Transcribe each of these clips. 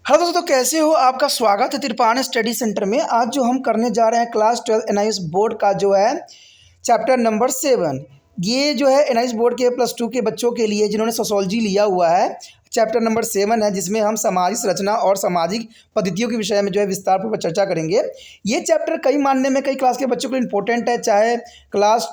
Hello दोस्तों, कैसे हो? आपका स्वागत है त्रिपाण स्टडी सेंटर में। आज जो हम करने जा रहे हैं क्लास 12 एनआईएस बोर्ड का जो है चैप्टर नंबर 7। ये जो है एनआईएस बोर्ड के +2 के बच्चों के लिए जिन्होंने सोशोलॉजी लिया हुआ है। चैप्टर नंबर 7 है, जिसमें हम सामाजिक संरचना और सामाजिक पद्धतियों के विषय में जो है विस्तारपूर्वक चर्चा करेंगे। ये चैप्टर कई मानने में कई क्लास के बच्चों के लिए इंपॉर्टेंट है, चाहे क्लास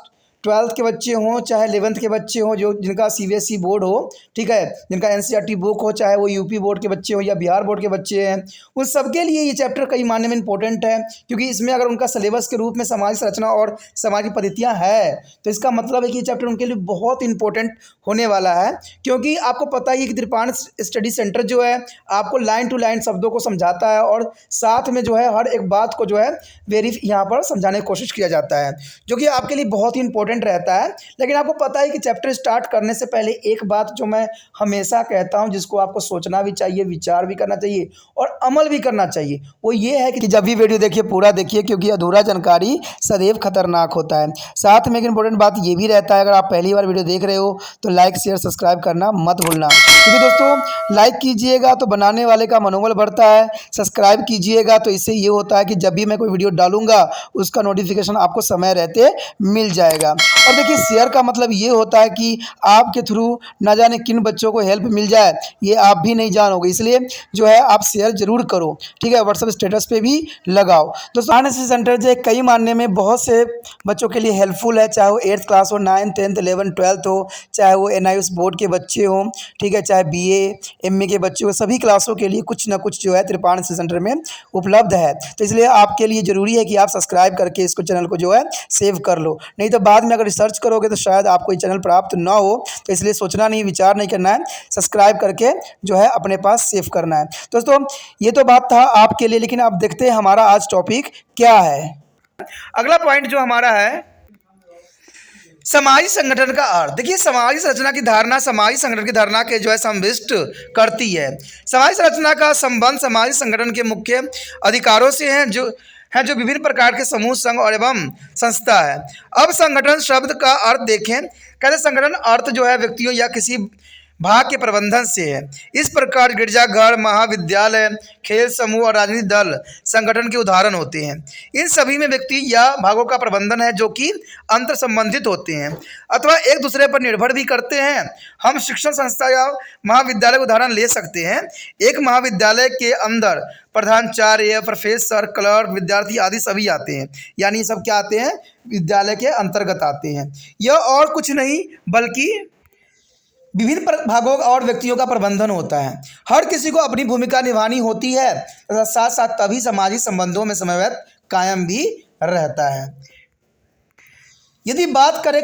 12th के बच्चे हों, चाहे 11th के बच्चे हों, जो जिनका सीबीएसई बोर्ड हो, ठीक है, जिनका एनसीईआरटी बुक हो, चाहे वो यूपी बोर्ड के बच्चे हो या बिहार बोर्ड के बच्चे हैं, उन सबके लिए ये चैप्टर कई मायने में इंपॉर्टेंट है। क्योंकि इसमें अगर उनका सिलेबस के रूप में सामाजिक संरचना और सामाजिक पद्धतियाँ है, तो इसका मतलब है कि ये चैप्टर उनके लिए बहुत इंपॉर्टेंट होने वाला है। क्योंकि आपको पता ही है कि त्रिपाण स्टडी सेंटर जो है आपको लाइन टू लाइन शब्दों को समझाता है और साथ में जो है हर एक बात को जो है यहाँ पर समझाने की कोशिश किया जाता है, जो कि आपके लिए बहुत ही इंपॉर्टेंट रहता है। लेकिन आपको पता है कि चैप्टर स्टार्ट करने से पहले एक बात जो मैं हमेशा कहता हूं, जिसको आपको सोचना भी चाहिए, विचार भी करना चाहिए और अमल भी करना चाहिए, वो ये है कि जब भी वीडियो देखिए पूरा देखिए, क्योंकि अधूरा जानकारी सदैव खतरनाक होता है। साथ में एक इंपॉर्टेंट बात ये भी रहता है, अगर आप पहली बार वीडियो देख रहे हो तो लाइक शेयर सब्सक्राइब करना मत भूलना। क्योंकि दोस्तों लाइक कीजिएगा तो बनाने वाले का मनोबल बढ़ता है, सब्सक्राइब कीजिएगा तो इससे ये होता है कि जब भी मैं कोई वीडियो डालूंगा उसका नोटिफिकेशन आपको समय रहते मिल जाएगा। और देखिए शेयर का मतलब ये होता है कि आपके थ्रू ना जाने किन बच्चों को हेल्प मिल जाए, ये आप भी नहीं जानोगे, इसलिए जो है आप शेयर जरूर करो, ठीक है। व्हाट्सएप स्टेटस पे भी लगाओ। दोस्तों एनएसएस सेंटर जो है कई मानने में बहुत से बच्चों के लिए हेल्पफुल है, चाहे वो 8th क्लास हो, 9th 10th 11th 12th हो, चाहे वो एनआईएस बोर्ड के बच्चे हों, ठीक है, चाहे बीए एमए के बच्चे हो, सभी क्लासों के लिए कुछ ना कुछ जो है त्रिपाण सेंटर में उपलब्ध है। तो इसलिए आपके लिए ज़रूरी है कि आप सब्सक्राइब करके इसको चैनल को जो है सेव कर लो, नहीं तो बाद में अगर सर्च करोगे तो शायद आपको ये चैनल प्राप्त ना हो। तो इसलिए सोचना नहीं, विचार नहीं करना है, सब्सक्राइब करके जो है अपने पास सेव करना है। दोस्तों ये तो बात था आपके लिए, लेकिन अब देखते हैं हमारा आज टॉपिक क्या है। अगला पॉइंट जो हमारा है सामाजिक संगठन का अर्थ। देखिए सामाजिक संरचना की धारणा सामाजिक संगठन की धारणा के जो है संविष्ट करती है। सामाजिक संरचना का संबंध सामाजिक संगठन के मुख्य अधिकारों से है, जो विभिन्न प्रकार के समूह संघ और एवं संस्था है। अब संगठन शब्द का अर्थ देखें। कहते संगठन अर्थ जो है व्यक्तियों या किसी भाग के प्रबंधन से है। इस प्रकार गिरजाघर, महाविद्यालय, खेल समूह और राजनीतिक दल संगठन के उदाहरण होते हैं। इन सभी में व्यक्ति या भागों का प्रबंधन है जो कि अंतर संबंधित होते हैं अथवा एक दूसरे पर निर्भर भी करते हैं। हम शिक्षण संस्था या महाविद्यालय का उदाहरण ले सकते हैं। एक महाविद्यालय के अंदर प्रधानाचार्य, प्रोफेसर, क्लर्क, विद्यार्थी आदि सभी आते हैं। यानी ये सब क्या आते हैं? विद्यालय के अंतर्गत आते हैं। यह और कुछ नहीं बल्कि विभिन्न भागों और व्यक्तियों का प्रबंधन होता है। हर किसी को अपनी भूमिका निभानी होती है, साथ साथ तभी सामाजिक संबंधों में समन्वय कायम भी रहता है। यदि बात करें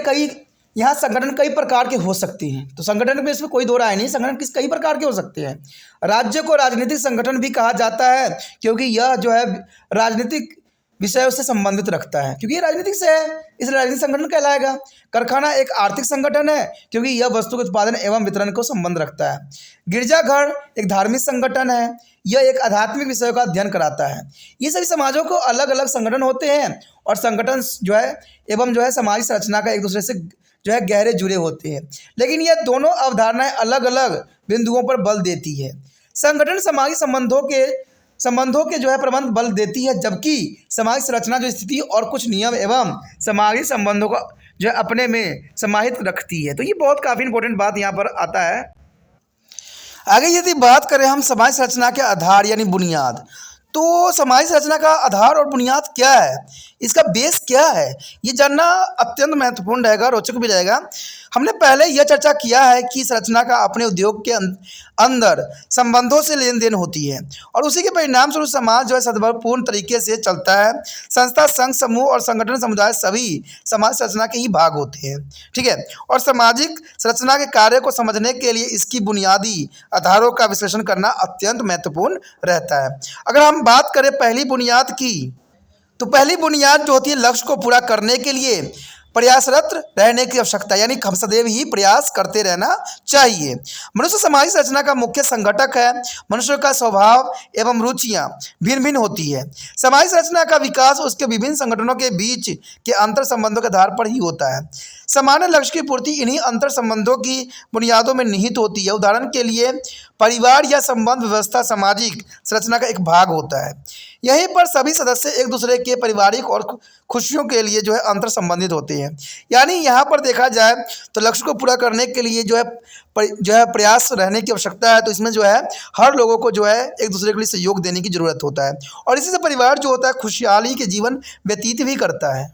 यहाँ संगठन कई प्रकार के हो सकते हैं, तो संगठन में इसमें कोई दो राय नहीं, संगठन कई प्रकार के हो सकते हैं। राज्य को राजनीतिक संगठन भी कहा जाता है, क्योंकि यह जो है राजनीतिक विषयों से संबंधित रखता है, क्योंकि ये राजनीतिक से है, इसलिए राजनीतिक संगठन कहलाएगा। कारखाना एक आर्थिक संगठन है, क्योंकि यह वस्तु के उत्पादन एवं वितरण को संबंध रखता है। गिरजाघर एक धार्मिक संगठन है, यह एक आध्यात्मिक विषयों का अध्ययन कराता है। ये सभी समाजों को अलग अलग संगठन होते हैं और संगठन जो है एवं जो है सामाजिक संरचना का एक दूसरे से जो है गहरे जुड़े होते हैं, लेकिन यह दोनों अवधारणाएं अलग अलग बिंदुओं पर बल देती है। संगठन सामाजिक संबंधों के जो है प्रबंध बल देती है, जबकि सामाजिक संरचना जो स्थिति और कुछ नियम एवं सामाजिक संबंधों को जो है अपने में समाहित रखती है। तो ये बहुत काफ़ी इंपॉर्टेंट बात यहाँ पर आता है। आगे यदि बात करें हम सामाजिक संरचना के आधार यानी बुनियाद, तो सामाजिक संरचना का आधार और बुनियाद क्या है, इसका बेस क्या है, ये जानना अत्यंत महत्वपूर्ण रहेगा, रोचक भी रहेगा। हमने पहले यह चर्चा किया है कि संरचना का अपने उद्योग के अंदर संबंधों से लेन देन होती है और उसी के परिणाम स्वरूप समाज जो है सद्भावपूर्ण तरीके से चलता है। संस्था, संघ, समूह और संगठन समुदाय सभी समाज संरचना के ही भाग होते हैं, ठीक है। और सामाजिक संरचना के कार्य को समझने के लिए इसकी बुनियादी आधारों का विश्लेषण करना अत्यंत महत्वपूर्ण रहता है। अगर हम बात करें पहली बुनियाद की, तो पहली बुनियाद जो होती है लक्ष्य को पूरा करने के लिए प्रयासरत रहने की आवश्यकता, यानी हम सदैव ही प्रयास करते रहना चाहिए। मनुष्य सामाजिक संरचना का मुख्य संगठक है। मनुष्य का स्वभाव एवं रुचियां भिन्न भिन्न होती है। सामाजिक संरचना का विकास उसके विभिन्न संगठनों के बीच के अंतर संबंधों के आधार पर ही होता है। सामान्य लक्ष्य की पूर्ति इन्हीं अंतर संबंधों की बुनियादों में निहित होती है। उदाहरण के लिए परिवार या संबंध व्यवस्था सामाजिक संरचना का एक भाग होता है। यहीं पर सभी सदस्य एक दूसरे के पारिवारिक और खुशियों के लिए अंतर संबंधित होते हैं। यानी यहाँ पर देखा जाए तो लक्ष्य को पूरा करने के लिए प्रयास रहने की आवश्यकता है। तो इसमें हर लोगों को एक दूसरे के लिए सहयोग देने की जरूरत होता है, और इसी से परिवार होता है खुशहाली के जीवन व्यतीत भी करता है।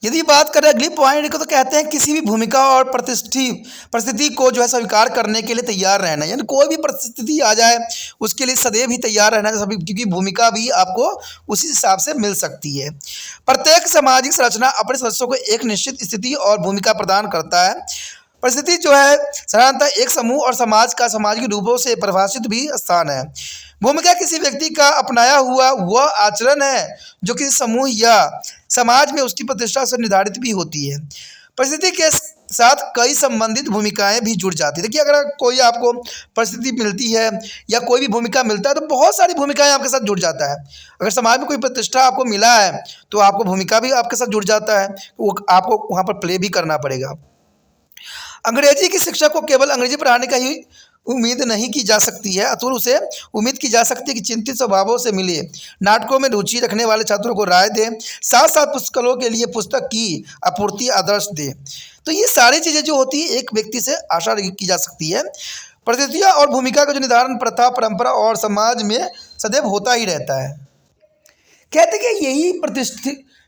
यदि बात करें अगली पॉइंट को, तो कहते हैं किसी भी भूमिका और परिस्थिति को स्वीकार करने के लिए तैयार रहना, यानी कोई भी परिस्थिति आ जाए उसके लिए सदैव ही तैयार रहना सभी, क्योंकि भूमिका भी आपको उसी हिसाब से मिल सकती है। प्रत्येक सामाजिक संरचना अपने सदस्यों को एक निश्चित स्थिति और भूमिका प्रदान करता है। परिस्थिति साधारणतः एक समूह और समाज का सामाजिक रूपों से परिभाषित भी स्थान है। भूमिका किसी व्यक्ति का अपनाया हुआ वह आचरण है जो किसी समूह या समाज में उसकी प्रतिष्ठा से निर्धारित भी होती है। परिस्थिति के साथ कई संबंधित भूमिकाएं भी जुड़ जाती है। देखिए, अगर कोई आपको परिस्थिति मिलती है या कोई भी भूमिका मिलता है तो बहुत सारी भूमिकाएं आपके साथ जुड़ जाता है। अगर समाज में कोई प्रतिष्ठा आपको मिला है तो आपको भूमिका भी आपके साथ जुड़ जाता है, वो आपको वहाँ पर प्ले भी करना पड़ेगा। अंग्रेजी की शिक्षा को केवल अंग्रेजी पढ़ाने का ही उम्मीद नहीं की जा सकती है, अतुल उसे उम्मीद की जा सकती है कि चिंतित स्वभावों से मिले, नाटकों में रुचि रखने वाले छात्रों को राय दें, साथ साथ पुस्तकों के लिए पुस्तक की आपूर्ति आदर्श दें। तो ये सारी चीज़ें जो होती है एक व्यक्ति से आशा की जा सकती है। परिस्थितियाँ और भूमिका का निर्धारण प्रथा, परंपरा और समाज में सदैव होता ही रहता है। कहते कि यही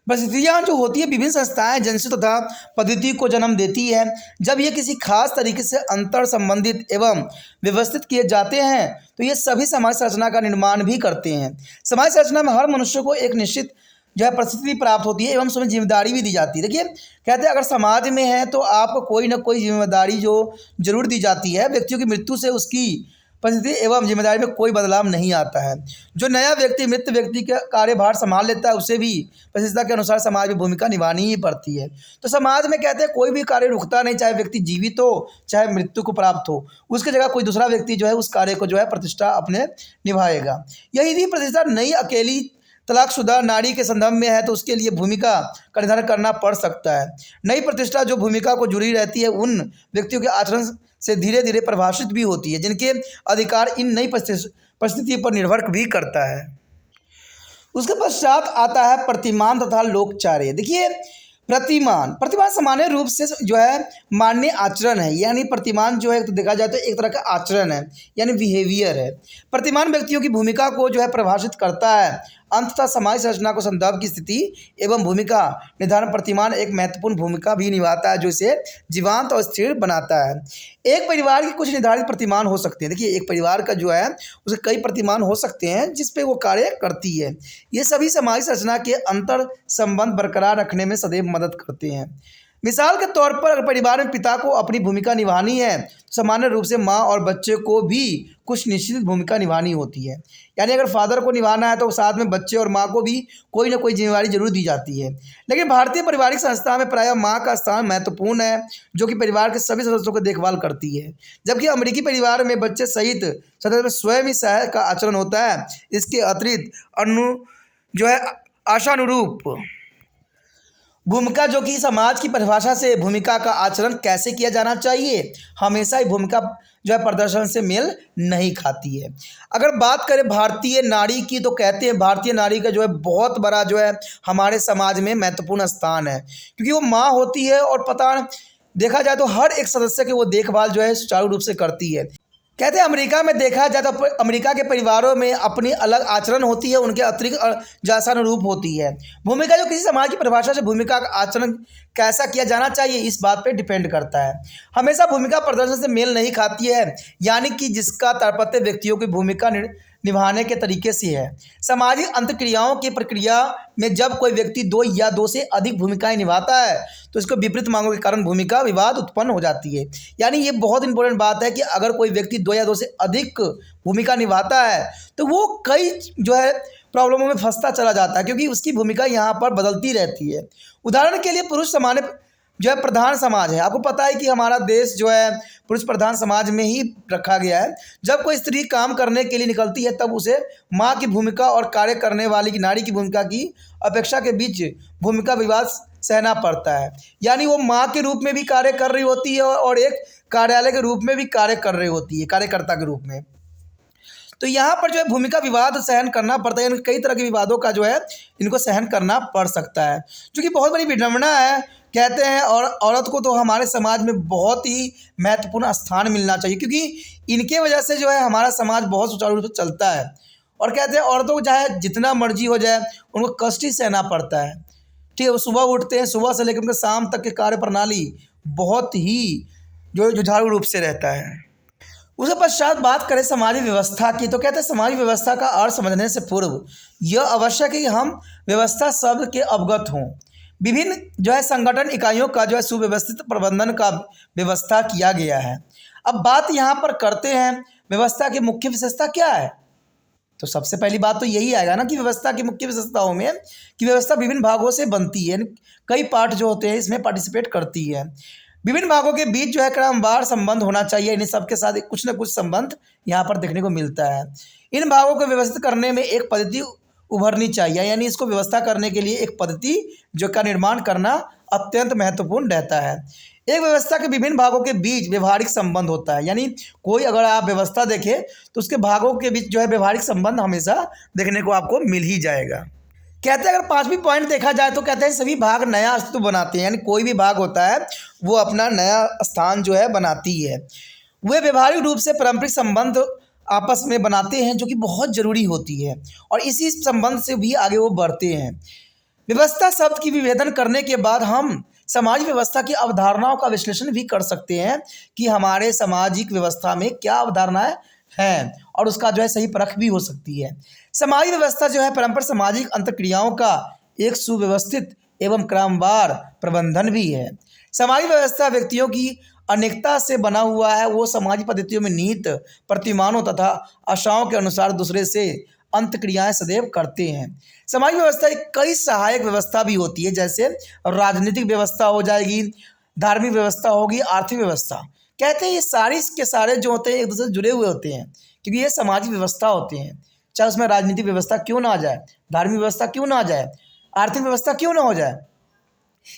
परिस्थितियाँ जो होती है विभिन्न संस्थाएं जनसी तथा पद्धति को जन्म देती है। जब ये किसी खास तरीके से अंतर संबंधित एवं व्यवस्थित किए जाते हैं तो ये सभी समाज संरचना का निर्माण भी करते हैं। समाज संरचना में हर मनुष्य को एक निश्चित परिस्थिति प्राप्त होती है एवं उसमें जिम्मेदारी भी दी जाती है। देखिए, कहते हैं अगर समाज में है तो आपको कोई ना कोई जिम्मेदारी जरूर दी जाती है। व्यक्तियों की मृत्यु से उसकी परिस्थिति एवं जिम्मेदारी में कोई बदलाव नहीं आता है। जो नया व्यक्ति मृत व्यक्ति का कार्यभार संभाल लेता है उसे भी परिस्थिति के अनुसार समाज में भूमिका निभानी ही पड़ती है। तो समाज में कहते हैं कोई भी कार्य रुकता नहीं, चाहे व्यक्ति जीवित हो चाहे मृत्यु को प्राप्त हो, उसकी जगह कोई दूसरा व्यक्ति उस कार्य को प्रतिष्ठा अपने निभाएगा। यही प्रतिष्ठा नई अकेली तलाकशुदा नारी के संदर्भ में है तो उसके लिए भूमिका का निर्धारण करना पड़ सकता है। नई प्रतिष्ठा जो भूमिका को जुड़ी रहती है उन व्यक्तियों के आचरण से धीरे धीरे प्रभावित भी होती है जिनके अधिकार इन नई परिस्थिति पर निर्भर भी करता है। उसके पश्चात आता है प्रतिमान तथा लोकचार्य। देखिए, प्रतिमान सामान्य रूप से मान्य आचरण है, यानी प्रतिमान तो देखा जाए तो एक तरह का आचरण है, यानी बिहेवियर है। प्रतिमान व्यक्तियों की भूमिका को प्रभावित करता है। अंततः समाज संरचना को संदर्भ की स्थिति एवं भूमिका निर्धारण प्रतिमान एक महत्वपूर्ण भूमिका भी निभाता है जो इसे जीवंत और स्थिर बनाता है। एक परिवार के कुछ निर्धारित प्रतिमान हो सकते हैं। देखिए, एक परिवार का उसके कई प्रतिमान हो सकते हैं जिस पे वो कार्य करती है। ये सभी समाज संरचना के अंतर संबंध बरकरार रखने में सदैव मदद करते हैं। मिसाल के तौर पर अगर परिवार में पिता को अपनी भूमिका निभानी है तो सामान्य रूप से माँ और बच्चे को भी कुछ निश्चित भूमिका निभानी होती है। यानी अगर फादर को निभाना है तो साथ में बच्चे और माँ को भी कोई ना कोई जिम्मेदारी जरूर दी जाती है। लेकिन भारतीय पारिवारिक संस्था में प्रायः माँ का स्थान महत्वपूर्ण है जो कि परिवार के सभी सदस्यों को देखभाल करती है, जबकि अमेरिकी परिवार में बच्चे सहित सदस्य स्वयं ही सहायक का आचरण होता है। इसके अतिरिक्त आशानुरूप भूमिका जो कि समाज की परिभाषा से भूमिका का आचरण कैसे किया जाना चाहिए हमेशा ही भूमिका प्रदर्शन से मेल नहीं खाती है। अगर बात करें भारतीय नारी की तो कहते हैं भारतीय नारी का बहुत बड़ा हमारे समाज में महत्वपूर्ण स्थान है, क्योंकि वो माँ होती है और देखा जाए तो हर एक सदस्य की वो देखभाल सुचारू रूप से करती है। कहते हैं अमेरिका में देखा जाए तो अमेरिका के परिवारों में अपनी अलग आचरण होती है, उनके अतिरिक्त आशानुरूप होती है। भूमिका जो किसी समाज की परिभाषा से भूमिका का आचरण कैसा किया जाना चाहिए इस बात पे डिपेंड करता है। हमेशा भूमिका प्रदर्शन से मेल नहीं खाती है, यानी कि जिसका तात्पर्य व्यक्तियों की भूमिका निभाने के तरीके से है। सामाजिक अंतक्रियाओं की प्रक्रिया में जब कोई व्यक्ति दो या दो से अधिक भूमिकाएं निभाता है तो इसको विपरीत मांगों के कारण भूमिका विवाद उत्पन्न हो जाती है। यानी ये बहुत इंपॉर्टेंट बात है कि अगर कोई व्यक्ति दो या दो से अधिक भूमिका निभाता है तो वो कई प्रॉब्लमों में फंसता चला जाता है, क्योंकि उसकी भूमिका यहाँ पर बदलती रहती है। उदाहरण के लिए पुरुष सामान्य जो है प्रधान समाज है। आपको पता है कि हमारा देश जो है पुरुष प्रधान समाज में ही रखा गया है। जब कोई स्त्री काम करने के लिए निकलती है तब उसे माँ की भूमिका और कार्य करने वाली की नारी की भूमिका की अपेक्षा के बीच भूमिका विवाद सहना पड़ता है। यानी वो माँ के रूप में भी कार्य कर रही होती है और एक कार्यालय के रूप में भी कार्य कर रही होती है, कार्यकर्ता के रूप में। तो यहाँ पर जो है भूमिका विवाद सहन करना पड़ता है, यानी कई तरह के विवादों का जो है इनको सहन करना पड़ सकता है, जो कि बहुत बड़ी विडंबना है। कहते हैं और औरत को तो हमारे समाज में बहुत ही महत्वपूर्ण स्थान मिलना चाहिए, क्योंकि इनके वजह से जो है हमारा समाज बहुत सुचारू रूप से चलता है। और कहते हैं औरतों को चाहे जितना मर्जी हो जाए उनको कष्ट ही सहना पड़ता है। ठीक है, वो सुबह उठते हैं, सुबह से लेकर उनके शाम तक की कार्य प्रणाली बहुत ही जो जुझारू रूप से रहता है। उसके पश्चात बात करें सामाजिक व्यवस्था की, तो कहते हैं सामाजिक व्यवस्था का अर्थ समझने से पूर्व यह आवश्यक है कि हम व्यवस्था शब्द के अवगत हों। विभिन्न जो है संगठन इकाइयों का जो है सुव्यवस्थित प्रबंधन का व्यवस्था किया गया है। अब बात यहाँ पर करते हैं व्यवस्था की मुख्य विशेषता क्या है। तो सबसे पहली बात तो यही आएगा ना कि व्यवस्था की मुख्य विशेषताओं में कि व्यवस्था विभिन्न भागों से बनती है, कई पार्ट जो होते हैं इसमें पार्टिसिपेट करती है। विभिन्न भागों के बीच जो है क्रमवार संबंध होना चाहिए, इन सबके साथ कुछ न कुछ संबंध यहाँ पर देखने को मिलता है। इन भागों को व्यवस्थित करने में एक पद्धति उभरनी चाहिए, यानी इसको व्यवस्था करने के लिए एक पद्धति जो का निर्माण करना अत्यंत महत्वपूर्ण रहता है। एक व्यवस्था के विभिन्न भागों के बीच व्यवहारिक संबंध होता है, यानी कोई अगर आप व्यवस्था देखें तो उसके भागों के बीच जो है व्यवहारिक संबंध हमेशा देखने को आपको मिल ही जाएगा। कहते हैं अगर पांचवी पॉइंट देखा जाए तो कहते हैं सभी भाग नया अस्तित्व बनाते हैं, यानी कोई भी भाग होता है वो अपना नया स्थान जो है बनाती है। वे व्यवहारिक रूप से पारंपरिक संबंध आपस में बनाते हैं जो कि बहुत ज़रूरी होती है, और इसी संबंध से भी आगे वो बढ़ते हैं। व्यवस्था शब्द की विभेदन करने के बाद हम सामाजिक व्यवस्था की अवधारणाओं का विश्लेषण भी कर सकते हैं कि हमारे सामाजिक व्यवस्था में क्या अवधारणाएं हैं, और उसका जो है सही परख भी हो सकती है। सामाजिक व्यवस्था जो है परंपरा सामाजिक अंतर्क्रियाओं का एक सुव्यवस्थित एवं क्रमवार प्रबंधन भी है। सामाजिक व्यवस्था व्यक्तियों की अनेकता से बना हुआ है, वो सामाजिक पद्धतियों में निहित प्रतिमानों तथा आशाओं के अनुसार दूसरे से अंतक्रियाएं सदैव करते हैं। सामाजिक व्यवस्था एक कई सहायक व्यवस्था भी होती है, जैसे राजनीतिक व्यवस्था हो जाएगी, धार्मिक व्यवस्था होगी, आर्थिक व्यवस्था। कहते हैं ये सारे के सारे जो होते हैं एक दूसरे से जुड़े हुए होते हैं, क्योंकि ये सामाजिक व्यवस्था होते हैं। चाहे उसमें राजनीतिक व्यवस्था क्यों ना आ जाए, धार्मिक व्यवस्था क्यों ना आ जाए, आर्थिक व्यवस्था क्यों ना हो जाए,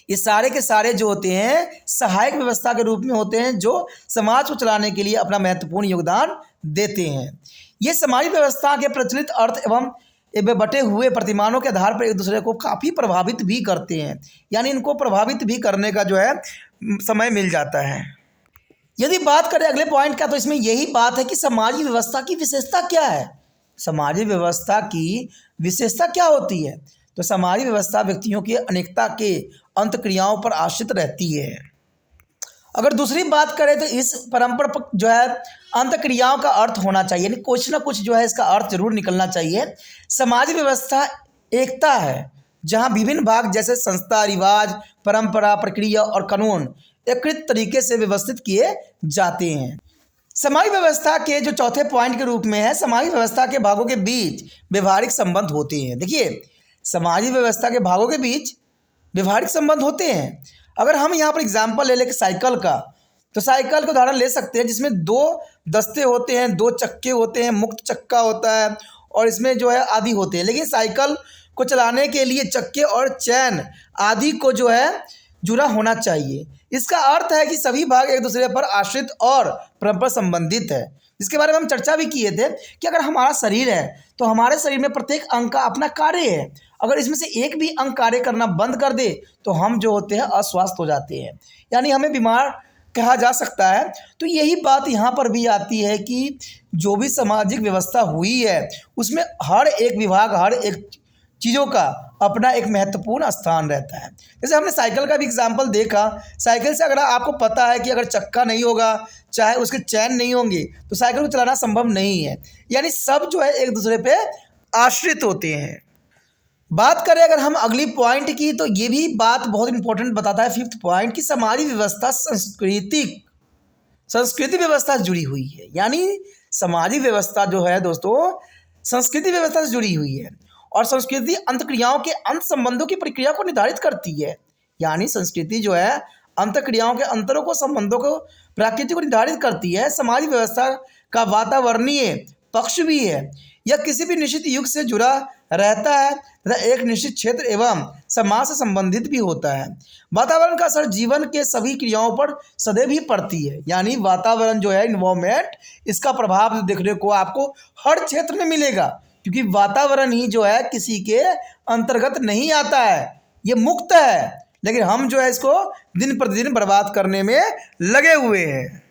ये सारे के सारे जो होते हैं सहायक व्यवस्था के रूप में होते हैं, जो समाज को चलाने के लिए अपना महत्वपूर्ण योगदान देते हैं। ये सामाजिक व्यवस्था के प्रचलित अर्थ एवं बटे हुए प्रतिमानों के आधार पर एक दूसरे को काफ़ी प्रभावित भी करते हैं, यानी इनको प्रभावित भी करने का जो है समय मिल जाता है। यदि बात करें अगले पॉइंट का, तो इसमें यही बात है कि सामाजिक व्यवस्था की विशेषता क्या है। सामाजिक व्यवस्था की विशेषता क्या होती है, तो सामाजिक व्यवस्था व्यक्तियों की अनेकता के अंतक्रियाओं पर आश्रित रहती है। अगर दूसरी बात करें तो इस परंपरा पर जो है अंतक्रियाओं का अर्थ होना चाहिए, यानी कुछ ना कुछ जो है इसका अर्थ जरूर निकलना चाहिए। सामाजिक व्यवस्था एकता है जहाँ विभिन्न भाग जैसे संस्था, रिवाज, परंपरा, प्रक्रिया और कानून एकीकृत तरीके से व्यवस्थित किए जाते हैं। सामाजिक व्यवस्था के जो चौथे पॉइंट के रूप में है, सामाजिक व्यवस्था के भागों के बीच व्यवहारिक संबंध होते हैं। देखिए, सामाजिक व्यवस्था के भागों के बीच व्यवहारिक संबंध होते हैं। अगर हम यहाँ पर एग्जाम्पल ले लें साइकिल का, तो साइकिल का उदाहरण ले सकते हैं, जिसमें दो दस्ते होते हैं, दो चक्के होते हैं, मुक्त चक्का होता है और इसमें जो है आदि होते हैं। लेकिन साइकिल को चलाने के लिए चक्के और चैन आदि को जो है जुड़ा होना चाहिए। इसका अर्थ है कि सभी भाग एक दूसरे पर आश्रित और परस्पर संबंधित है, जिसके बारे में हम चर्चा भी किए थे कि अगर हमारा शरीर है तो हमारे शरीर में प्रत्येक अंग का अपना कार्य है। अगर इसमें से एक भी अंग कार्य करना बंद कर दे तो हम जो होते हैं अस्वस्थ हो जाते हैं, यानी हमें बीमार कहा जा सकता है। तो यही बात यहाँ पर भी आती है कि जो भी सामाजिक व्यवस्था हुई है उसमें हर एक विभाग, हर एक चीज़ों का अपना एक महत्वपूर्ण स्थान रहता है। जैसे हमने साइकिल का भी एग्जाम्पल देखा, साइकिल से अगर आपको पता है कि अगर चक्का नहीं होगा, चाहे उसके चैन नहीं होंगे, तो साइकिल को चलाना संभव नहीं है। यानी सब जो है एक दूसरे पे आश्रित होते हैं। बात करें अगर हम अगली पॉइंट की, तो ये भी बात बहुत इंपॉर्टेंट बताता है फिफ्थ पॉइंट, कि सामाजिक व्यवस्था संस्कृति व्यवस्था से जुड़ी हुई है। यानी सामाजिक व्यवस्था जो है दोस्तों संस्कृति व्यवस्था से जुड़ी हुई है, और संस्कृति अंतक्रियाओं के अंत संबंधों की प्रक्रिया को निर्धारित करती है। यानी संस्कृति जो है अंतःक्रियाओं के अंतरों को, संबंधों को, प्रकृति को निर्धारित करती है। समाज व्यवस्था का वातावरणीय पक्ष भी है। यह किसी भी निश्चित युग से जुड़ा रहता है तथा एक निश्चित क्षेत्र एवं समाज से संबंधित भी होता है। वातावरण का असर जीवन के सभी क्रियाओं पर सदैव ही पड़ती है। यानी वातावरण जो है, इन्वायरमेंट, इसका प्रभाव देखने को आपको हर क्षेत्र में मिलेगा, क्योंकि वातावरण ही जो है किसी के अंतर्गत नहीं आता है, ये मुक्त है। लेकिन हम जो है इसको दिन प्रतिदिन बर्बाद करने में लगे हुए हैं।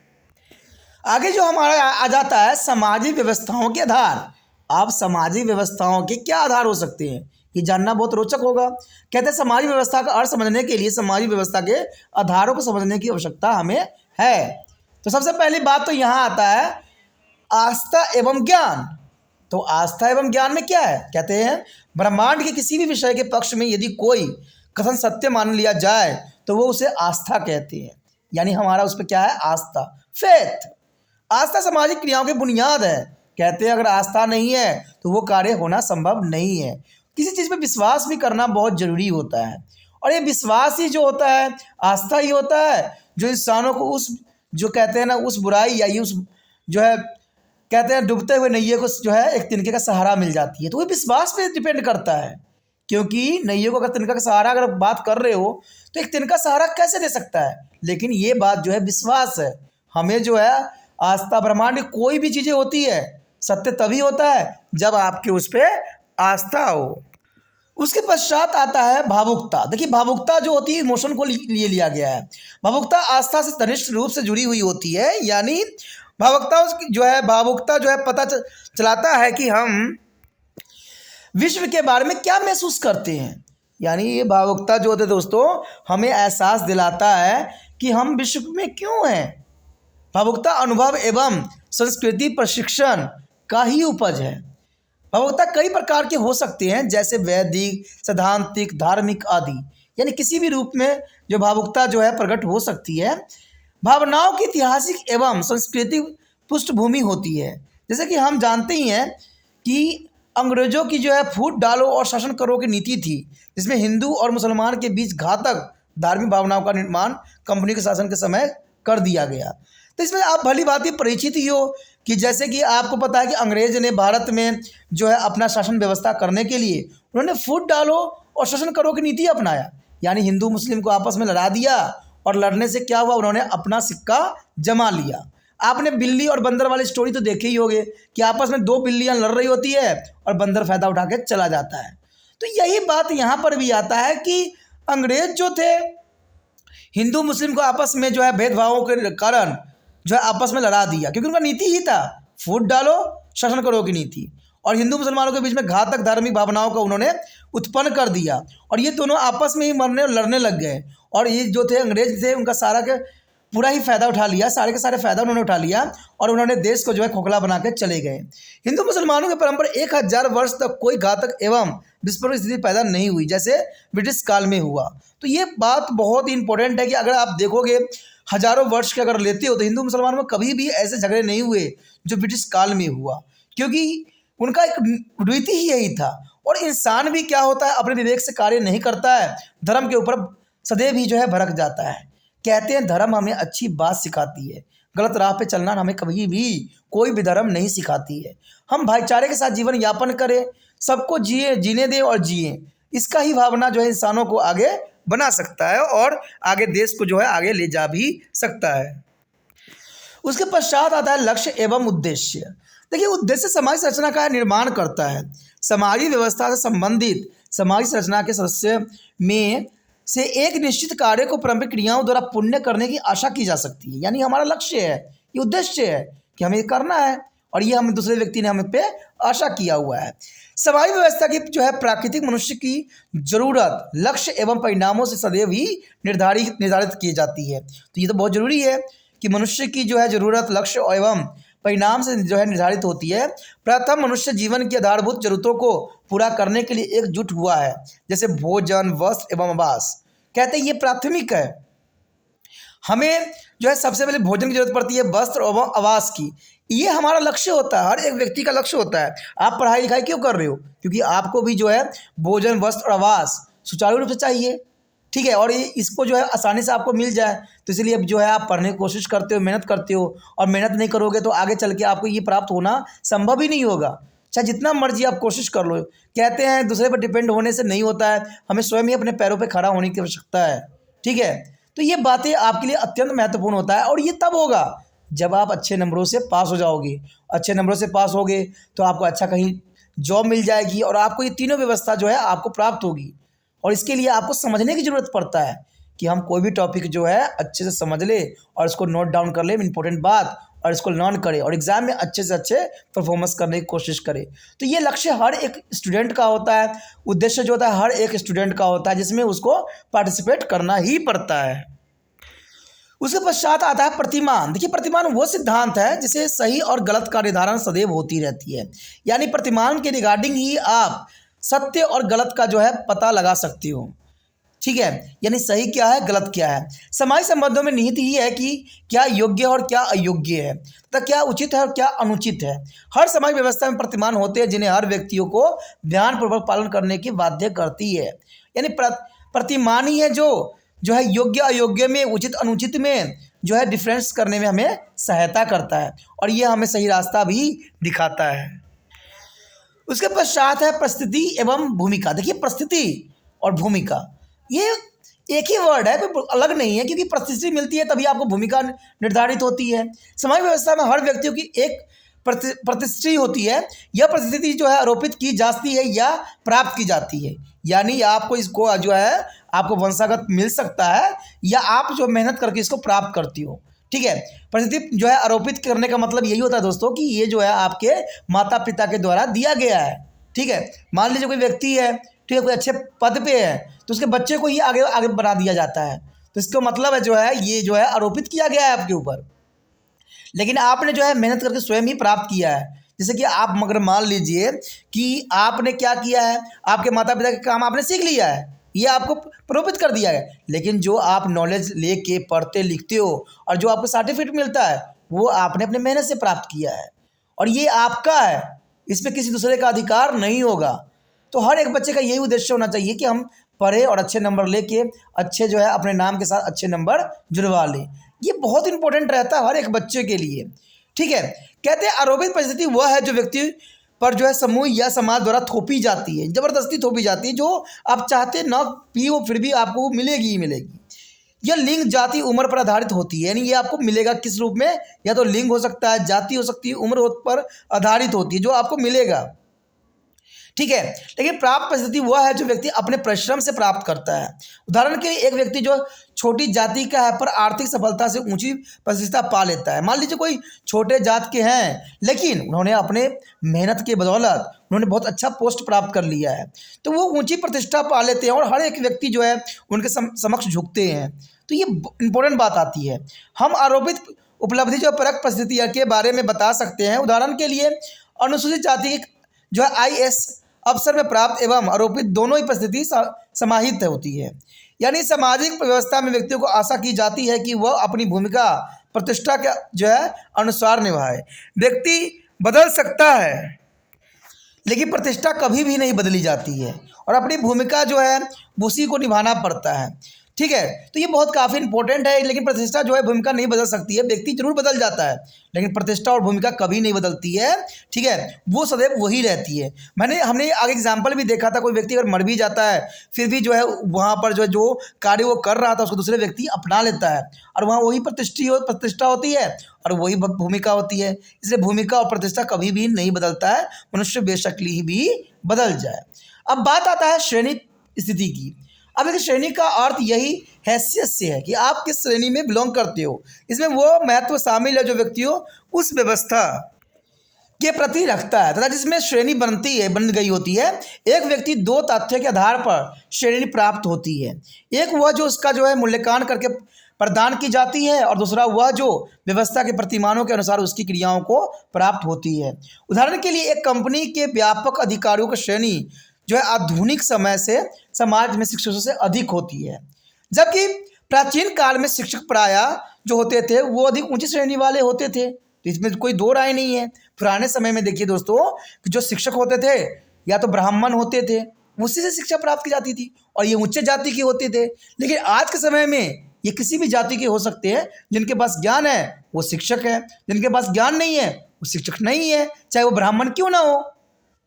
आगे जो हमारा आ जाता है सामाजिक व्यवस्थाओं के आधार। आप सामाजिक व्यवस्थाओं के क्या आधार हो सकते हैं, ये जानना बहुत रोचक होगा। कहते हैं सामाजिक व्यवस्था का अर्थ समझने के लिए सामाजिक व्यवस्था के आधारों को समझने की आवश्यकता हमें है। तो सबसे पहली बात तो यहाँ आता है आस्था एवं ज्ञान। तो आस्था एवं ज्ञान में क्या है? कहते हैं ब्रह्मांड के किसी भी विषय के पक्ष में यदि कोई कथन सत्य मान लिया जाए तो वो उसे आस्था कहते हैं। यानी हमारा उस पर क्या है? आस्था, फेथ। आस्था सामाजिक क्रियाओं की बुनियाद है। कहते हैं अगर आस्था नहीं है तो वो कार्य होना संभव नहीं है। किसी चीज़ पे विश्वास भी करना बहुत ज़रूरी होता है, और ये विश्वास ही जो होता है, आस्था ही होता है जो इंसानों को उस जो कहते हैं ना उस बुराई या उस जो है कहते हैं डूबते हुए नैये को जो है एक तिनके का सहारा मिल जाती है। तो वो विश्वास पे डिपेंड करता है, क्योंकि नैये को अगर तिनका का सहारा अगर बात कर रहे हो तो एक तिनका सहारा कैसे दे सकता है? लेकिन ये बात जो है विश्वास है। हमें जो है आस्था, ब्रह्मांड में कोई भी चीज़ें होती है सत्य तभी होता है जब आपके उस पर आस्था हो। उसके पश्चात आता है भावुकता। देखिए भावुकता जो होती है इमोशन को लिए लिया गया है। भावुकता आस्था से घनिष्ठ रूप से जुड़ी हुई होती है। यानी भावुकता जो है पता चलाता है कि हम विश्व के बारे में क्या महसूस करते हैं। यानी ये भावुकता जो होते हैं दोस्तों, हमें एहसास दिलाता है कि हम विश्व में क्यों हैं। भावुकता अनुभव एवं संस्कृति प्रशिक्षण का ही उपज है। भावुकता कई प्रकार के हो सकते हैं, जैसे वैदिक, सैद्धांतिक, धार्मिक आदि। यानी किसी भी रूप में जो भावुकता जो है प्रकट हो सकती है। भावनाओं की ऐतिहासिक एवं सांस्कृतिक पृष्ठभूमि होती है। जैसे कि हम जानते ही हैं कि अंग्रेजों की जो है फूट डालो और शासन करो की नीति थी, जिसमें हिंदू और मुसलमान के बीच घातक धार्मिक भावनाओं का निर्माण कंपनी के शासन के समय कर दिया गया। तो इसमें आप भली भांति परिचित ही हो कि जैसे कि आपको पता है कि अंग्रेज ने भारत में जो है अपना शासन व्यवस्था करने के लिए उन्होंने फूट डालो और शासन करो की नीति अपनाया। यानी हिंदू मुस्लिम को आपस में लड़ा दिया, और लड़ने से क्या हुआ, उन्होंने अपना सिक्का जमा लिया। आपने बिल्ली और बंदर वाली स्टोरी तो देखे ही होगे कि आपस में दो बिल्लियां लड़ रही होती है और बंदर फायदा उठा के चला जाता है। तो यही बात यहाँ पर भी आता है कि अंग्रेज जो थे हिंदू मुस्लिम को आपस में जो है भेदभावों के कारण जो है आपस में लड़ा दिया, क्योंकि उनका नीति ही था फूट डालो शासन करो की नीति, और हिंदू मुसलमानों के बीच में घातक धार्मिक भावनाओं को उन्होंने उत्पन्न कर दिया, और ये दोनों आपस में ही मरने और लड़ने लग गए। और ये जो थे अंग्रेज थे उनका सारा के पूरा ही फ़ायदा उठा लिया, सारे के सारे फ़ायदा उन्होंने उठा लिया, और उन्होंने देश को जो है खोखला बना के चले गए। हिंदू मुसलमानों के परंपरा 1000 वर्ष तक कोई घातक एवं विस्फोटक स्थिति पैदा नहीं हुई, जैसे ब्रिटिश काल में हुआ। तो ये बात बहुत ही इंपॉर्टेंट है कि अगर आप देखोगे हज़ारों वर्ष के अगर लेते हो तो हिंदू मुसलमानों में कभी भी ऐसे झगड़े नहीं हुए जो ब्रिटिश काल में हुआ, क्योंकि उनका एक रीति ही यही था। और इंसान भी क्या होता है, अपने विवेक से कार्य नहीं करता है, धर्म के ऊपर सदैव ही जो है भड़क जाता है। कहते हैं धर्म हमें अच्छी बात सिखाती है, गलत राह पे चलना हमें कभी भी कोई भी धर्म नहीं सिखाती है। हम भाईचारे के साथ जीवन यापन करें, सबको जीने दें और जिए, इसका ही भावना जो है इंसानों को आगे बना सकता है और आगे देश को जो है आगे ले जा भी सकता है। उसके पश्चात आता है लक्ष्य एवं उद्देश्य। देखिए उद्देश्य समाज संरचना का निर्माण करता है। समाजी व्यवस्था से संबंधित समाज संरचना के सदस्य में से एक निश्चित कार्य को पारंपरिक क्रियाओं द्वारा पुण्य करने की आशा की जा सकती है। यानी हमारा लक्ष्य है, ये उद्देश्य है कि हमें करना है, और ये हम दूसरे व्यक्ति ने हमें पे आशा किया हुआ है। समाज व्यवस्था की जो है प्राकृतिक मनुष्य की जरूरत लक्ष्य एवं परिणामों से सदैव ही निर्धारित की जाती है। तो ये तो बहुत जरूरी है कि मनुष्य की जो है जरूरत लक्ष्य एवं परिणाम से जो है निर्धारित होती है। प्रथम मनुष्य जीवन की आधारभूत जरूरतों को पूरा करने के लिए एकजुट हुआ है, जैसे भोजन, वस्त्र एवं आवास। कहते हैं ये प्राथमिक है। हमें जो है सबसे पहले भोजन की जरूरत पड़ती है, वस्त्र एवं आवास की। ये हमारा लक्ष्य होता है, हर एक व्यक्ति का लक्ष्य होता है। आप पढ़ाई लिखाई क्यों कर रहे हो? क्योंकि आपको भी जो है भोजन, वस्त्र और आवास सुचारू रूप से चाहिए। ठीक है, और ये इसको जो है आसानी से आपको मिल जाए, तो इसलिए अब जो है आप पढ़ने की कोशिश करते हो, मेहनत करते हो, और मेहनत नहीं करोगे तो आगे चल के आपको ये प्राप्त होना संभव ही नहीं होगा, चाहे जितना मर्जी आप कोशिश कर लो। कहते हैं दूसरे पर डिपेंड होने से नहीं होता है, हमें स्वयं ही अपने पैरों पर खड़ा होने की आवश्यकता है। ठीक है, तो ये बातें आपके लिए अत्यंत महत्वपूर्ण होता है, और ये तब होगा जब आप अच्छे नंबरों से पास हो जाओगे। अच्छे नंबरों से पास होगे तो आपको अच्छा कहीं जॉब मिल जाएगी, और आपको ये तीनों व्यवस्था जो है आपको प्राप्त होगी। और इसके लिए आपको समझने की ज़रूरत पड़ता है कि हम कोई भी टॉपिक जो है अच्छे से समझ ले और इसको नोट डाउन कर ले इंपॉर्टेंट बात, और इसको लर्न करें और एग्ज़ाम में अच्छे से अच्छे परफॉर्मेंस करने की कोशिश करें। तो ये लक्ष्य हर एक स्टूडेंट का होता है, उद्देश्य जो होता है हर एक स्टूडेंट का होता है, जिसमें उसको पार्टिसिपेट करना ही पड़ता है। उसके पश्चात आता है प्रतिमान। देखिए, प्रतिमान वो सिद्धांत है जिसे सही और गलत का निर्धारण सदैव होती रहती है। यानी प्रतिमान के रिगार्डिंग ही आप सत्य और गलत का जो है पता लगा सकते हो। ठीक है, यानी सही क्या है, गलत क्या है। सामाजिक संबंधों में निहित ही है कि क्या योग्य और क्या अयोग्य है, तथा क्या उचित है और क्या अनुचित है। हर समाज व्यवस्था में प्रतिमान होते हैं जिन्हें हर व्यक्तियों को ध्यानपूर्वक पालन करने की बाध्य करती है। यानी प्रतिमान ही है जो है योग्य अयोग्य में, उचित अनुचित में जो है डिफरेंस करने में हमें सहायता करता है, और ये हमें सही रास्ता भी दिखाता है। उसके पश्चात है परिस्थिति एवं भूमिका। देखिए, परिस्थिति और भूमिका ये एक ही वर्ड है, कोई अलग नहीं है, क्योंकि परिस्थिति मिलती है तभी आपको भूमिका निर्धारित होती है। समाज व्यवस्था में हर व्यक्तियों की एक प्रतिष्ठित होती है। यह परिस्थिति जो है आरोपित की जाती है या प्राप्त की जाती है। यानी आपको इसको जो है आपको वंशागत मिल सकता है, या आप जो मेहनत करके इसको प्राप्त करती हो। ठीक है, परिस्थिति जो है आरोपित करने का मतलब यही होता है दोस्तों कि ये जो है आपके माता पिता के द्वारा दिया गया है। ठीक है, मान लीजिए कोई व्यक्ति है, ठीक है, कोई अच्छे पद पे है, तो उसके बच्चे को ही आगे आगे बढ़ा दिया जाता है, तो इसका मतलब है जो है ये जो है आरोपित किया गया है आपके ऊपर, लेकिन आपने जो है मेहनत करके स्वयं ही प्राप्त किया है। जैसे कि आप मगर मान लीजिए कि आपने क्या किया है, आपके माता पिता के काम आपने सीख लिया है, ये आपको प्रोपित कर दिया है, लेकिन जो आप नॉलेज लेके पढ़ते लिखते हो और जो आपको सर्टिफिकेट मिलता है वो आपने अपने मेहनत से प्राप्त किया है, और ये आपका है, इसमें किसी दूसरे का अधिकार नहीं होगा। तो हर एक बच्चे का यही उद्देश्य होना चाहिए कि हम पढ़े और अच्छे नंबर लेके अच्छे जो है अपने नाम के साथ अच्छे नंबर जुड़वा लें। ये बहुत इंपॉर्टेंट रहता है हर एक बच्चे के लिए। ठीक है, कहते हैं आरोपित परिस्थिति वह है जो व्यक्ति पर जो है समूह या समाज द्वारा थोपी जाती है, जबरदस्ती थोपी जाती है, जो आप चाहते ना भी हो फिर भी आपको वो मिलेगी ही मिलेगी। यह लिंग, जाति, उम्र पर आधारित होती है। यानी ये आपको मिलेगा किस रूप में, या तो लिंग हो सकता है, जाति हो सकती है, उम्र पर आधारित होती है, जो आपको मिलेगा। ठीक है, लेकिन प्राप्त परिस्थिति वह है जो व्यक्ति अपने परिश्रम से प्राप्त करता है। उदाहरण के लिए एक व्यक्ति जो छोटी जाति का है पर आर्थिक सफलता से ऊंची प्रतिष्ठा पा लेता है। मान लीजिए कोई छोटे जात के हैं, लेकिन उन्होंने अपने मेहनत के बदौलत उन्होंने बहुत अच्छा पोस्ट प्राप्त कर लिया है, तो वो ऊंची प्रतिष्ठा पा लेते हैं, और हर एक व्यक्ति जो है उनके समक्ष झुकते हैं। तो ये इंपॉर्टेंट बात आती है। हम आरोपित उपलब्धि जो परक परिस्थिति के बारे में बता सकते हैं। उदाहरण के लिए अनुसूचित जाति जो है IAS अवसर में प्राप्त एवं आरोपित दोनों ही परिस्थिति समाहित होती है। यानी सामाजिक व्यवस्था में व्यक्तियों को आशा की जाती है कि वह अपनी भूमिका प्रतिष्ठा के जो है अनुसार निभाए। व्यक्ति बदल सकता है, लेकिन प्रतिष्ठा कभी भी नहीं बदली जाती है, और अपनी भूमिका जो है उसी को निभाना पड़ता है। ठीक है, तो ये बहुत काफ़ी इंपॉर्टेंट है। लेकिन प्रतिष्ठा जो है भूमिका नहीं बदल सकती है, व्यक्ति जरूर बदल जाता है, लेकिन प्रतिष्ठा और भूमिका कभी नहीं बदलती है। ठीक है, वो सदैव वही रहती है। हमने आगे एग्जाम्पल भी देखा था, कोई व्यक्ति अगर मर भी जाता है फिर भी जो है वहाँ पर जो कार्य वो कर रहा था उसको दूसरे व्यक्ति अपना लेता है, और वहाँ वही प्रतिष्ठा होती है और वही भूमिका होती है। इसलिए भूमिका और प्रतिष्ठा कभी भी नहीं बदलता है, मनुष्य बेशक ही भी बदल जाए। अब बात आता है श्रेणी स्थिति की। अब एक श्रेणी का अर्थ यही हैसियत से है कि आप किस श्रेणी में बिलोंग करते हो। इसमें वो महत्व शामिल है जो व्यक्तियों उस व्यवस्था के प्रति रखता है तथा जिसमें श्रेणी बन गई होती है। एक व्यक्ति दो तथ्य के आधार पर श्रेणी प्राप्त होती है। एक वह जो उसका जो है मूल्यांकन करके प्रदान की जाती है, और दूसरा वह जो व्यवस्था के प्रतिमानों के अनुसार उसकी क्रियाओं को प्राप्त होती है। उदाहरण के लिए एक कंपनी के व्यापक अधिकारियों की श्रेणी जो है आधुनिक समय से समाज में शिक्षकों से अधिक होती है, जबकि प्राचीन काल में शिक्षक प्रायः जो होते थे वो अधिक ऊंची श्रेणी वाले होते थे। तो इसमें कोई दो राय नहीं है। पुराने समय में देखिए दोस्तों, जो शिक्षक होते थे या तो ब्राह्मण होते थे, उसी से शिक्षा प्राप्त की जाती थी और ये उच्च जाति के होते थे। लेकिन आज के समय में ये किसी भी जाति के हो सकते हैं। जिनके पास ज्ञान है वो शिक्षक है, जिनके पास ज्ञान नहीं है वो शिक्षक नहीं है, चाहे वो ब्राह्मण क्यों ना हो।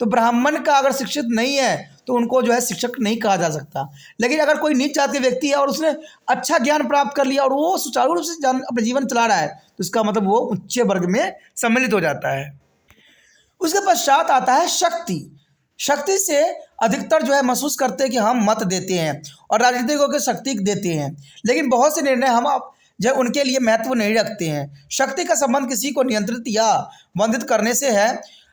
तो ब्राह्मण का अगर शिक्षित नहीं है तो उनको जो है शिक्षक नहीं कहा जा सकता। लेकिन अगर कोई नीच जाति के व्यक्ति है और उसने अच्छा ज्ञान प्राप्त कर लिया और वो सुचारू रूप से अपना जीवन चला रहा है तो इसका मतलब वो उच्च वर्ग में सम्मिलित हो जाता है। उसके पश्चात आता है शक्ति। शक्ति से अधिकतर जो है महसूस करते हैं कि हम मत देते हैं और राजनीतिकों को शक्ति देते हैं, लेकिन बहुत से निर्णय हम जो उनके लिए महत्व नहीं रखते हैं। शक्ति का संबंध किसी को नियंत्रित या बंधित करने से है।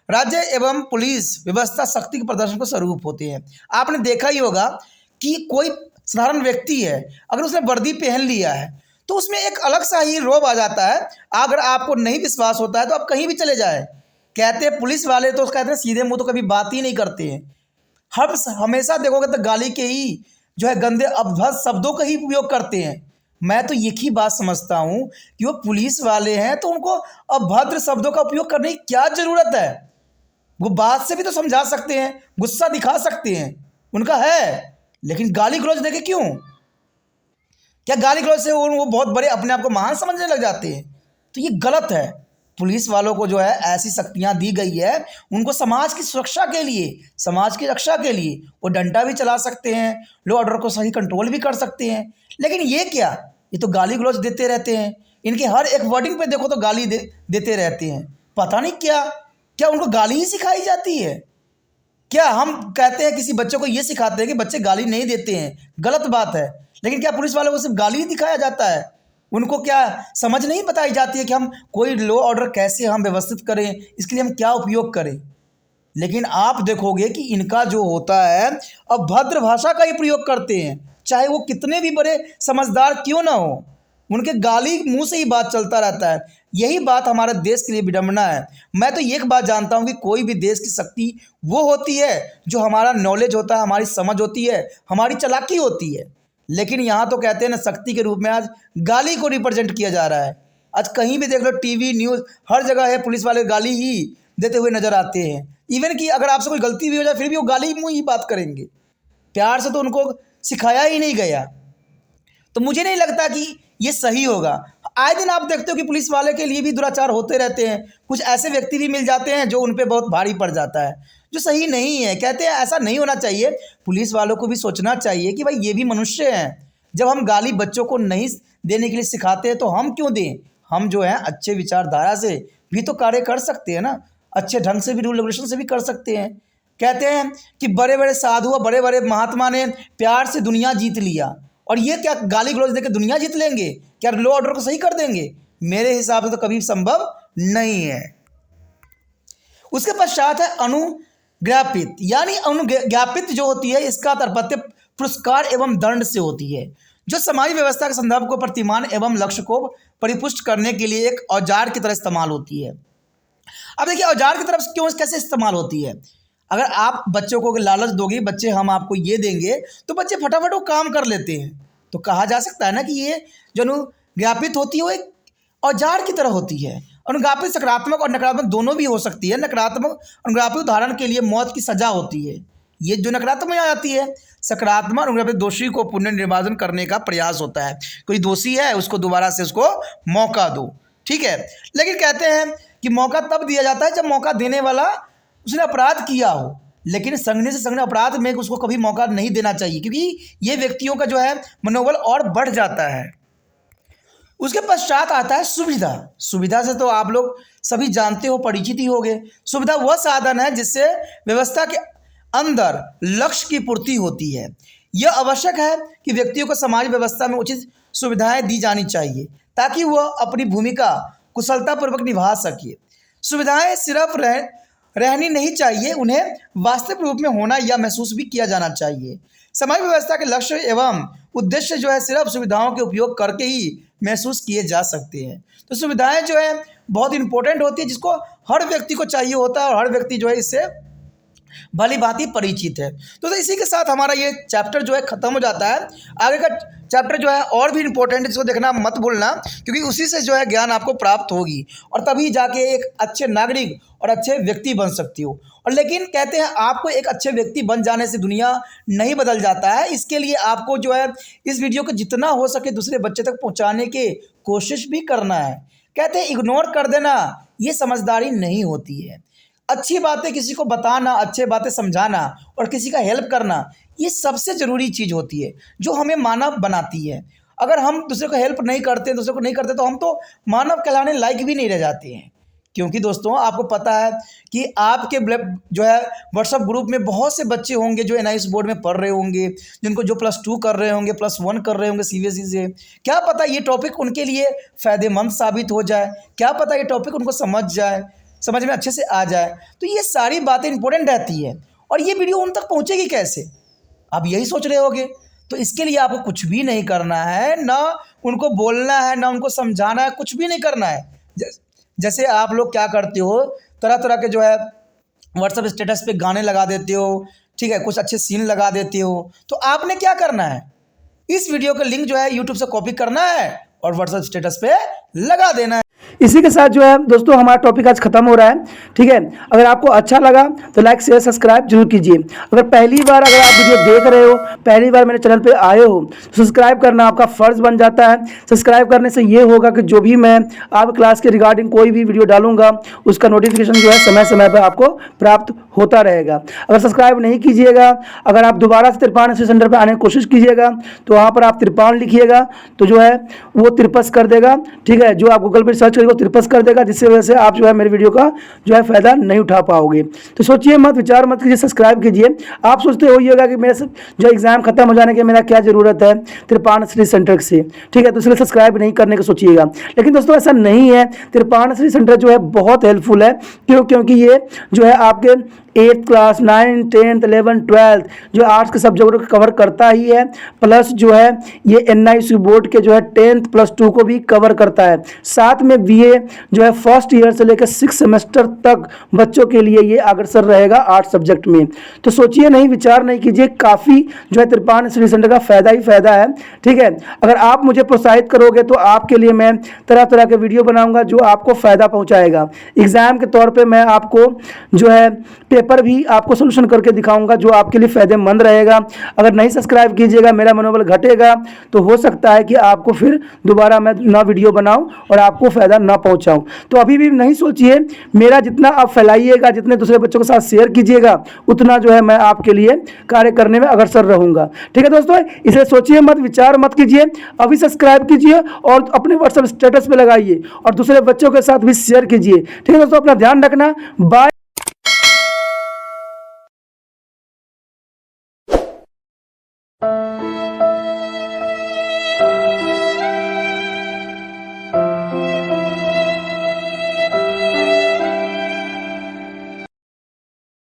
राज्य एवं पुलिस व्यवस्था शक्ति के प्रदर्शन को स्वरूप होते हैं। आपने देखा ही होगा कि कोई साधारण व्यक्ति है, अगर उसने वर्दी पहन लिया है तो उसमें एक अलग सा ही रोब आ जाता है। अगर आपको नहीं विश्वास होता है तो आप कहीं भी चले जाए, कहते हैं पुलिस वाले तो कहते हैं सीधे मुंह तो कभी बात ही नहीं करते हैं। हमेशा देखोगे तो गाली के ही जो है गंदे अपभ्रष्ट शब्दों का ही उपयोग करते हैं। मैं तो एक ही बात समझता हूँ कि वो पुलिस वाले हैं तो उनको अभद्र शब्दों का उपयोग करने की क्या ज़रूरत है। वो बात से भी तो समझा सकते हैं, गुस्सा दिखा सकते हैं, उनका है, लेकिन गाली गलौज देके क्यों? क्या गाली गलौज से वो बहुत बड़े अपने आप को महान समझने लग जाते हैं? तो ये गलत है। पुलिस वालों को जो है ऐसी शक्तियां दी गई है, उनको समाज की सुरक्षा के लिए, समाज की रक्षा के लिए वो डंडा भी चला सकते हैं, लॉ ऑर्डर को सही कंट्रोल भी कर सकते हैं। लेकिन ये क्या, ये तो गाली गलौज देते रहते हैं। इनके हर एक वर्डिंग पे देखो तो गाली देते रहते हैं। पता नहीं क्या उनको गाली ही सिखाई जाती है क्या? हम कहते हैं किसी बच्चे को ये सिखाते हैं कि बच्चे गाली नहीं देते हैं, गलत बात है। लेकिन क्या पुलिस वालों को सिर्फ गाली ही दिखाया जाता है? उनको क्या समझ नहीं बताई जाती है कि हम कोई लॉ ऑर्डर कैसे हम व्यवस्थित करें, इसके लिए हम क्या उपयोग करें? लेकिन आप देखोगे कि इनका जो होता है अभद्र भाषा का ही प्रयोग करते हैं, चाहे वो कितने भी बड़े समझदार क्यों ना हो, उनके गाली मुंह से ही बात चलता रहता है। यही बात हमारे देश के लिए विडंबना है। मैं तो एक बात जानता हूँ कि कोई भी देश की शक्ति वो होती है जो हमारा नॉलेज होता है, हमारी समझ होती है, हमारी चालाकी होती है। लेकिन यहाँ तो कहते हैं ना, शक्ति के रूप में आज गाली को रिप्रेजेंट किया जा रहा है। आज कहीं भी देख लो, टीवी न्यूज़ हर जगह है, पुलिस वाले गाली ही देते हुए नजर आते हैं। इवन कि अगर आपसे कोई गलती भी हो जाए फिर भी वो गाली मुँह ही बात करेंगे। प्यार से तो उनको सिखाया ही नहीं गया। तो मुझे नहीं लगता कि ये सही होगा। आए दिन आप देखते हो कि पुलिस वाले के लिए भी दुराचार होते रहते हैं। कुछ ऐसे व्यक्ति भी मिल जाते हैं जो उन पे बहुत भारी पड़ जाता है, जो सही नहीं है। कहते हैं ऐसा नहीं होना चाहिए। पुलिस वालों को भी सोचना चाहिए कि भाई ये भी मनुष्य हैं। जब हम गाली बच्चों को नहीं देने के लिए सिखाते हैं तो हम क्यों दें? हम जो है अच्छे विचारधारा से भी तो कार्य कर सकते हैं ना, अच्छे ढंग से भी, रूल रेगुलेशन से भी कर सकते हैं। कहते हैं कि बड़े बड़े साधु और बड़े बड़े महात्मा ने प्यार से दुनिया जीत लिया, और ये क्या गाली गलौज देकर दुनिया जीत लेंगे? क्या लॉ ऑर्डर को सही कर देंगे? मेरे हिसाब से तो कभी संभव नहीं है। उसके पश्चात है अनुज्ञापित। यानी अनुज्ञापित जो होती है इसका तात्पर्य पुरस्कार एवं दंड से होती है, जो समाज व्यवस्था के संदर्भ को प्रतिमान एवं लक्ष्य को परिपुष्ट करने के लिए एक औजार की तरह इस्तेमाल होती है। अब देखिए औजार की तरफ क्यों कैसे इस्तेमाल होती है। अगर आप बच्चों को लालच दोगे, बच्चे हम आपको ये देंगे, तो बच्चे फटाफट वो काम कर लेते हैं। तो कहा जा सकता है ना कि ये जो अनुज्ञापित होती है वो एक औजार की तरह होती है। अनुज्ञापित सकारात्मक और नकारात्मक दोनों भी हो सकती है। नकारात्मक अनुज्ञापित उदाहरण के लिए मौत की सजा होती है, ये जो नकारात्मक में आ जाती है। सकारात्मक अनुज्ञापित दोषी को पुनर्निर्वाचन करने का प्रयास होता है। कोई दोषी है उसको दोबारा से उसको मौका दो, ठीक है। लेकिन कहते हैं कि मौका तब दिया जाता है जब मौका देने वाला उसने अपराध किया हो। लेकिन संघने से संघने अपराध में उसको कभी मौका नहीं देना चाहिए, क्योंकि ये व्यक्तियों का जो है मनोबल और बढ़ जाता है। उसके पश्चात आता है सुविधा। सुविधा से तो आप लोग सभी जानते हो, परिचित ही होंगे। सुविधा वह साधन है जिससे व्यवस्था के अंदर लक्ष्य की पूर्ति होती है। यह आवश्यक है कि व्यक्तियों को समाज व्यवस्था में उचित सुविधाएं दी जानी चाहिए ताकि वह अपनी भूमिका कुशलतापूर्वक निभा सके। सुविधाएं सिर्फ रहनी नहीं चाहिए, उन्हें वास्तविक रूप में होना या महसूस भी किया जाना चाहिए। समाज व्यवस्था के लक्ष्य एवं उद्देश्य जो है सिर्फ सुविधाओं के उपयोग करके ही महसूस किए जा सकते हैं। तो सुविधाएं जो है बहुत इंपॉर्टेंट होती है, जिसको हर व्यक्ति को चाहिए होता है और हर व्यक्ति जो है इससे भली भांति परिचित है। तो इसी के साथ हमारा ये चैप्टर जो है ख़त्म हो जाता है। आगे का चैप्टर जो है और भी इंपॉर्टेंट है, इसको देखना मत भूलना, क्योंकि उसी से जो है ज्ञान आपको प्राप्त होगी और तभी जाके एक अच्छे नागरिक और अच्छे व्यक्ति बन सकती हो। और लेकिन कहते हैं आपको एक अच्छे व्यक्ति बन जाने से दुनिया नहीं बदल जाता है, इसके लिए आपको जो है इस वीडियो को जितना हो सके दूसरे बच्चे तक पहुंचाने की कोशिश भी करना है। कहते हैं इग्नोर कर देना ये समझदारी नहीं होती है। अच्छी बातें किसी को बताना, अच्छी बातें समझाना और किसी का हेल्प करना, ये सबसे ज़रूरी चीज़ होती है जो हमें मानव बनाती है। अगर हम दूसरे को हेल्प नहीं करते, दूसरे को नहीं करते, तो हम तो मानव कहलाने लायक भी नहीं रह जाते हैं। क्योंकि दोस्तों आपको पता है कि आपके जो है व्हाट्सएप ग्रुप में बहुत से बच्चे होंगे जो NIS बोर्ड में पढ़ रहे होंगे, जिनको जो +2 कर रहे होंगे, +1 कर रहे होंगे CBSE से। क्या पता ये टॉपिक उनके लिए फ़ायदेमंद साबित हो जाए, क्या पता ये टॉपिक उनको समझ में अच्छे से आ जाए। तो ये सारी बातें इंपॉर्टेंट रहती है और ये वीडियो उन तक पहुँचेगी कैसे, आप यही सोच रहे होगे। तो इसके लिए आपको कुछ भी नहीं करना है, ना उनको बोलना है, ना उनको समझाना है, कुछ भी नहीं करना है। जैसे आप लोग क्या करते हो, तरह तरह के जो है व्हाट्सएप स्टेटस पे गाने लगा देते हो, ठीक है, कुछ अच्छे सीन लगा देते हो। तो आपने क्या करना है, इस वीडियो का लिंक जो है यूट्यूब से कॉपी करना है और व्हाट्सएप स्टेटस पे लगा देना है। इसी के साथ जो है दोस्तों हमारा टॉपिक आज खत्म हो रहा है, ठीक है। अगर आपको अच्छा लगा तो लाइक शेयर सब्सक्राइब जरूर कीजिए। अगर पहली बार अगर आप वीडियो देख रहे हो, पहली बार मेरे चैनल पे आए हो, तो सब्सक्राइब करना आपका फ़र्ज़ बन जाता है। सब्सक्राइब करने से ये होगा कि जो भी मैं आप क्लास के रिगार्डिंग कोई भी वीडियो डालूंगा उसका नोटिफिकेशन जो है समय समय पर आपको प्राप्त होता रहेगा। अगर सब्सक्राइब नहीं कीजिएगा, अगर आप दोबारा से तिरपान सेंटर पर आने की कोशिश कीजिएगा तो वहाँ पर आप तिरपान लिखिएगा तो जो है वो तिरपस कर देगा, ठीक है। जो आप गूगल पर सर्च करेंगे वो तिरपस कर देगा, जिससे वजह से आप जो है मेरे वीडियो का जो है फ़ायदा नहीं उठा पाओगे। तो सोचिए मत, विचार मत कीजिए, सब्सक्राइब कीजिए। आप सोचते होइएगा कि मेरे जो एग्ज़ाम खत्म हो जाने के मेरा क्या ज़रूरत है तिरपान स्टडी सेंटर से, ठीक है, तो इसलिए सब्सक्राइब नहीं करने का सोचिएगा। लेकिन दोस्तों ऐसा नहीं है, तिरपान स्टडी सेंटर जो है बहुत हेल्पफुल है। क्योंकि ये जो है आपके 8th class, 9th, 10th, 11th, 12th जो आर्ट्स के सब्जेक्टों को कवर करता ही है, प्लस जो है ये NIS बोर्ड के जो है 10th +2 को भी कवर करता है। साथ में BA जो है फर्स्ट ईयर से लेकर 6 सेमेस्टर तक बच्चों के लिए ये अग्रसर रहेगा आर्ट्स सब्जेक्ट में। तो सोचिए नहीं, विचार नहीं कीजिए, काफ़ी जो है तिरपान स्टडी सेंटर का फ़ायदा ही फ़ायदा है, ठीक है। अगर आप मुझे प्रोत्साहित करोगे तो आपके लिए मैं तरह तरह के वीडियो बनाऊँगा जो आपको फ़ायदा पहुँचाएगा। एग्ज़ाम के तौर पर मैं आपको जो है पेपर भी आपको सोल्यूशन करके दिखाऊंगा जो आपके लिए फ़ायदेमंद रहेगा। अगर नहीं सब्सक्राइब कीजिएगा, मेरा मनोबल घटेगा, तो हो सकता है कि आपको फिर दोबारा मैं ना वीडियो बनाऊं और आपको फ़ायदा ना पहुंचाऊं। तो अभी भी नहीं सोचिए, मेरा जितना आप फैलाइएगा, जितने दूसरे बच्चों के साथ शेयर कीजिएगा, उतना जो है मैं आपके लिए कार्य करने में अग्रसर रहूँगा, ठीक है दोस्तों। इसलिए सोचिए मत, विचार मत कीजिए, अभी सब्सक्राइब कीजिए और अपने व्हाट्सएप स्टेटस पर लगाइए और दूसरे बच्चों के साथ भी शेयर कीजिए, ठीक है दोस्तों। अपना ध्यान रखना, बाय।